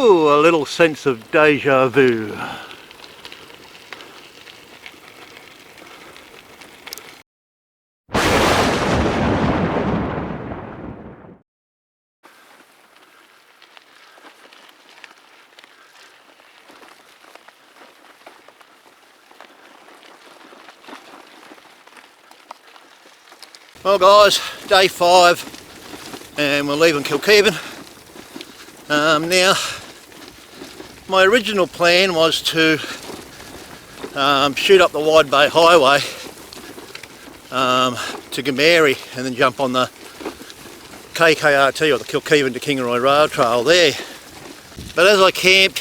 Ooh, a little sense of deja vu. Well guys, day 5 and we're leaving Kilkivan. Now, my original plan was to shoot up the Wide Bay Highway to Goomeri and then jump on the KKRT or the Kilkivan to Kingaroy rail trail there. But as I camped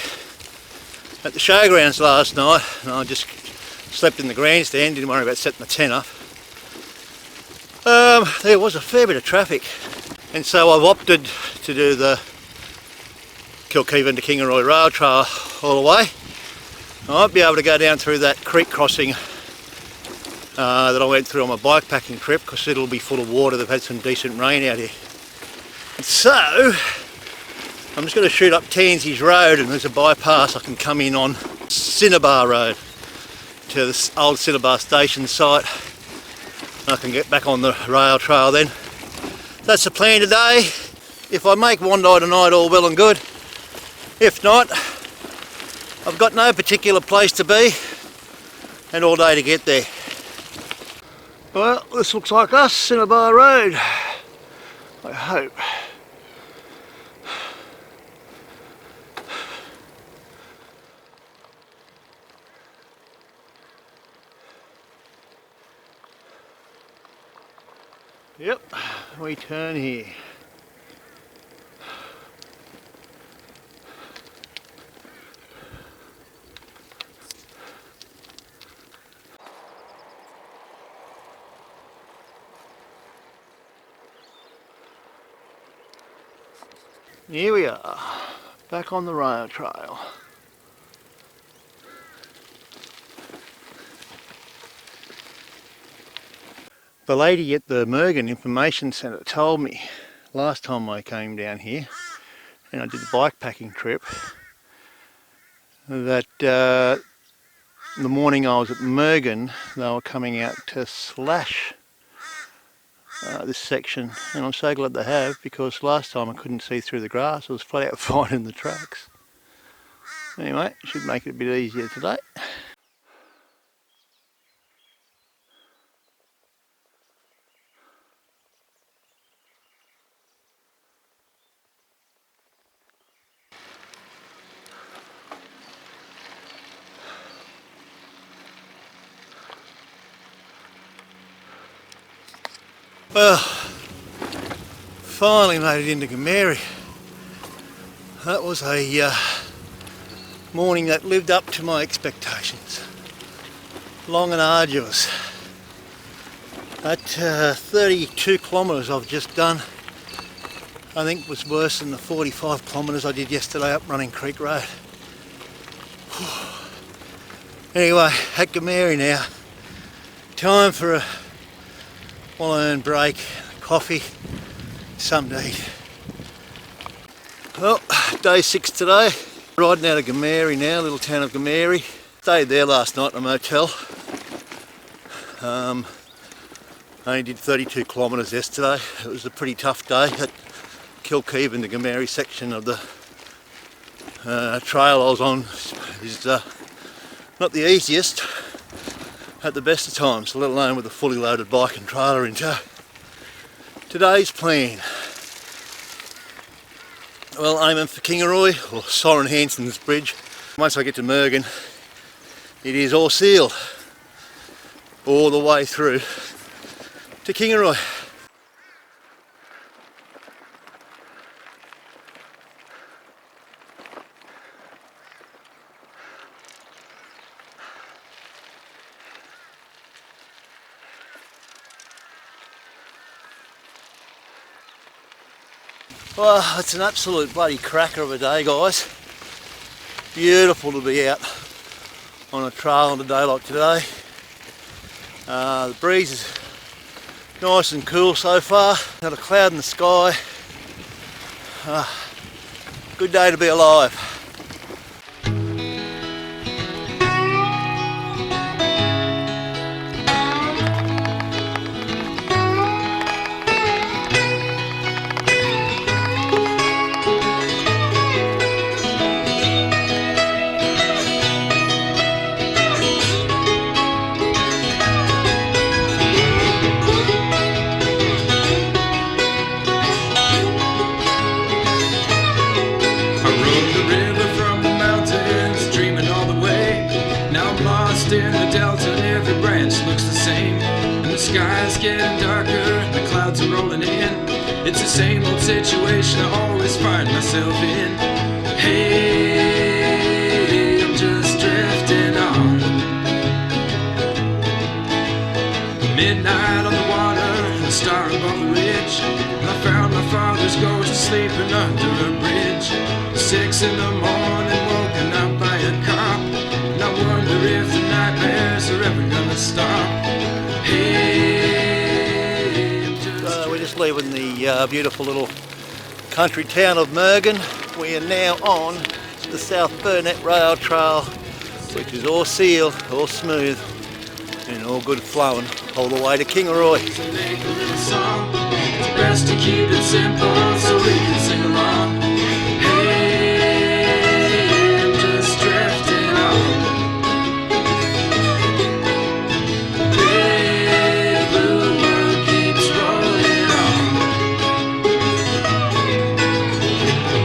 at the showgrounds last night and I just slept in the grandstand, didn't worry about setting the tent up, there was a fair bit of traffic, and so I've opted to do the Kilkivan to Kingaroy rail trail all the way. I won't be able to go down through that creek crossing that I went through on my bike packing trip because it'll be full of water. They've had some decent rain out here. And so I'm just going to shoot up Tansy's Road, and there's a bypass I can come in on Cinnabar Road to the old Cinnabar station site. I can get back on the rail trail then. That's the plan today. If I make Wandai tonight, all well and good. If not, I've got no particular place to be and all day to get there. Well, this looks like us, Cinnabar Road, I hope. Yep, we turn here. Here we are, back on the rail trail. The lady at the Mergen Information Centre told me last time I came down here and I did the bike packing trip that the morning I was at Mergen they were coming out to slash this section, and I'm so glad they have, because last time I couldn't see through the grass. I was flat out finding the tracks. Anyway, should make it a bit easier today. Well, finally made it into Goomeri. That was a morning that lived up to my expectations. Long and arduous. That 32 kilometres I've just done, I think was worse than the 45 kilometres I did yesterday up Running Creek Road. Anyway, at Goomeri now. Time for a well-earned break, coffee, something to eat. Well, day 6 today. Riding out of Goomeri now, little town of Goomeri. Stayed there last night in a motel. Only did 32 kilometres yesterday. It was a pretty tough day. That Kilkivan to Goomeri section of the trail I was on is not the easiest at the best of times, let alone with a fully loaded bike and trailer in tow. Today's plan. Well, aiming for Kingaroy or Soren Hansen's bridge. Once I get to Mergen, it is all sealed all the way through to Kingaroy. Well, it's an absolute bloody cracker of a day, guys. Beautiful to be out on a trail on a day like today. The breeze is nice and cool so far. Not a cloud in the sky. Good day to be alive. getting darker and the clouds are rolling in. It's the same old situation I always find myself in. Hey, I'm just drifting on. Midnight on the water and the star above the ridge. I found my father's ghost sleeping under a bridge. 6 in the morning, woken up by a cop. And I wonder if the nightmares are ever gonna stop. Hey, I'm just We're just leaving the beautiful little country town of Mergen. We are now on the South Burnett Rail Trail, which is all sealed, all smooth, and all good flowing all the way to Kingaroy. It's best to keep it simple so we can sing along. Hey, I'm just drifting on. Big blue world keeps rolling on.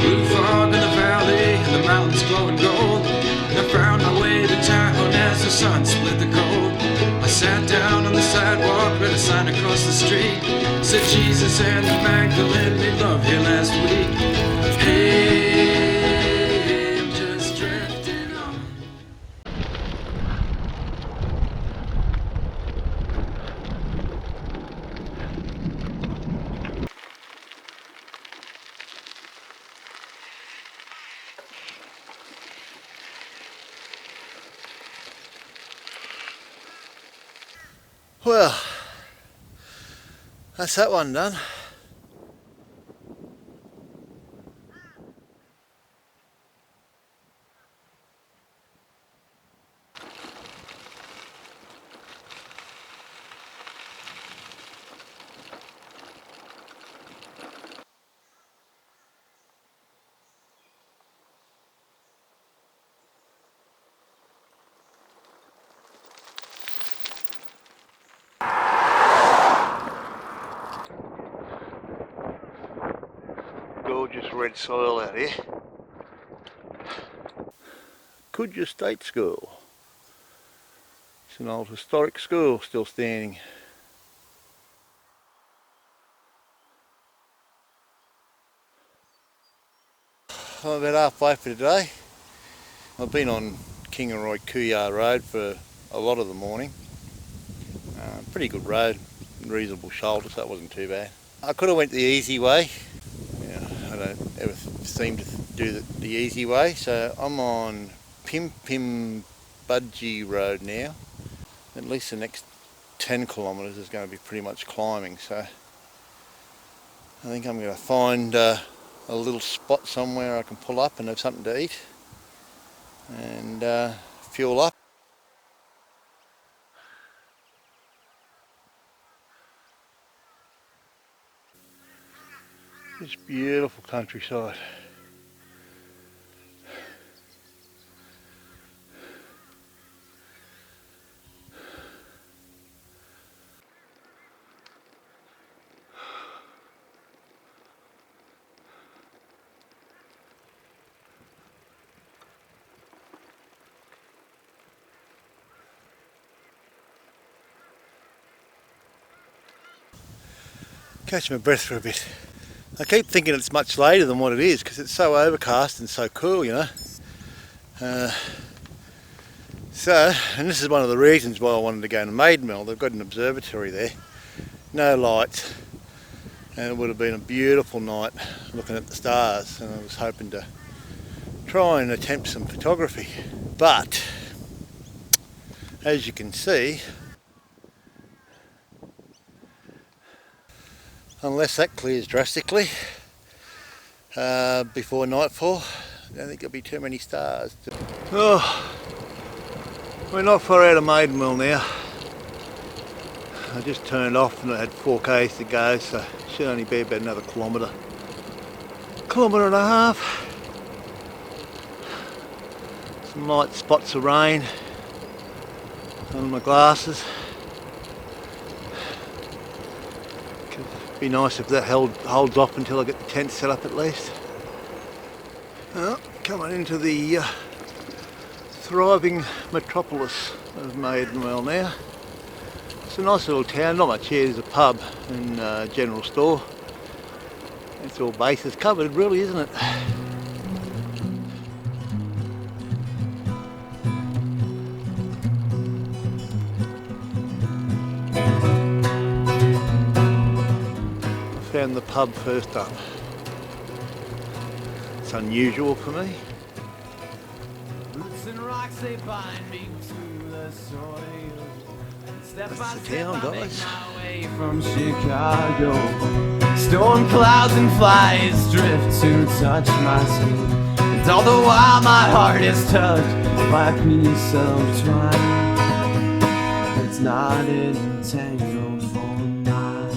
Blue fog in the valley and the mountains glowing gold. And I found my way to town as the sun split the cold. I sat down on the sidewalk, read a sign across the street. Said Jesus and the Magdalene made love here last week. Hey, I'm just drifting on. Well, that's that one done. Gorgeous red soil out here. Coogee State School. It's an old historic school still standing. I'm about halfway for today. I've been on Kingaroy Kooyar Road for a lot of the morning. Pretty good road, reasonable shoulder, so that wasn't too bad. I could have went the easy way. I don't ever seem to do the easy way, so I'm on Pim Budgie Road now. At least the next 10 kilometres is going to be pretty much climbing, so I think I'm going to find a little spot somewhere I can pull up and have something to eat and fuel up. This beautiful countryside. Catch my breath for a bit. I keep thinking it's much later than what it is because it's so overcast and so cool, you know. And this is one of the reasons why I wanted to go to Maidenwell. They've got an observatory there, no lights, and it would have been a beautiful night looking at the stars, and I was hoping to try and attempt some photography. But as you can see, unless that clears drastically before nightfall, I don't think there'll be too many stars. Oh, we're not far out of Maidenwell now. I just turned off and I had 4 k's to go, so it should only be about another kilometre and a half. Some light spots of rain on my glasses. Be nice if that holds off until I get the tent set up at least. Well, coming into the thriving metropolis of Maidenwell now. a nice little town, not much here. There's a pub and general store. It's all bases covered really, isn't it? I found the pub first up. It's unusual for me. Roots and rocks, they bind me to the soil. Step That's the town, guys. Away from Chicago. Storm clouds and flies drift to touch my skin. And all the while my heart is touched by a piece of twine. It's not entangled for miles.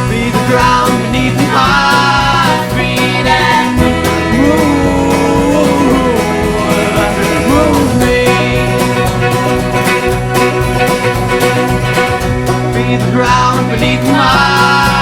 Be the ground beneath my feet and move me. Be the ground beneath my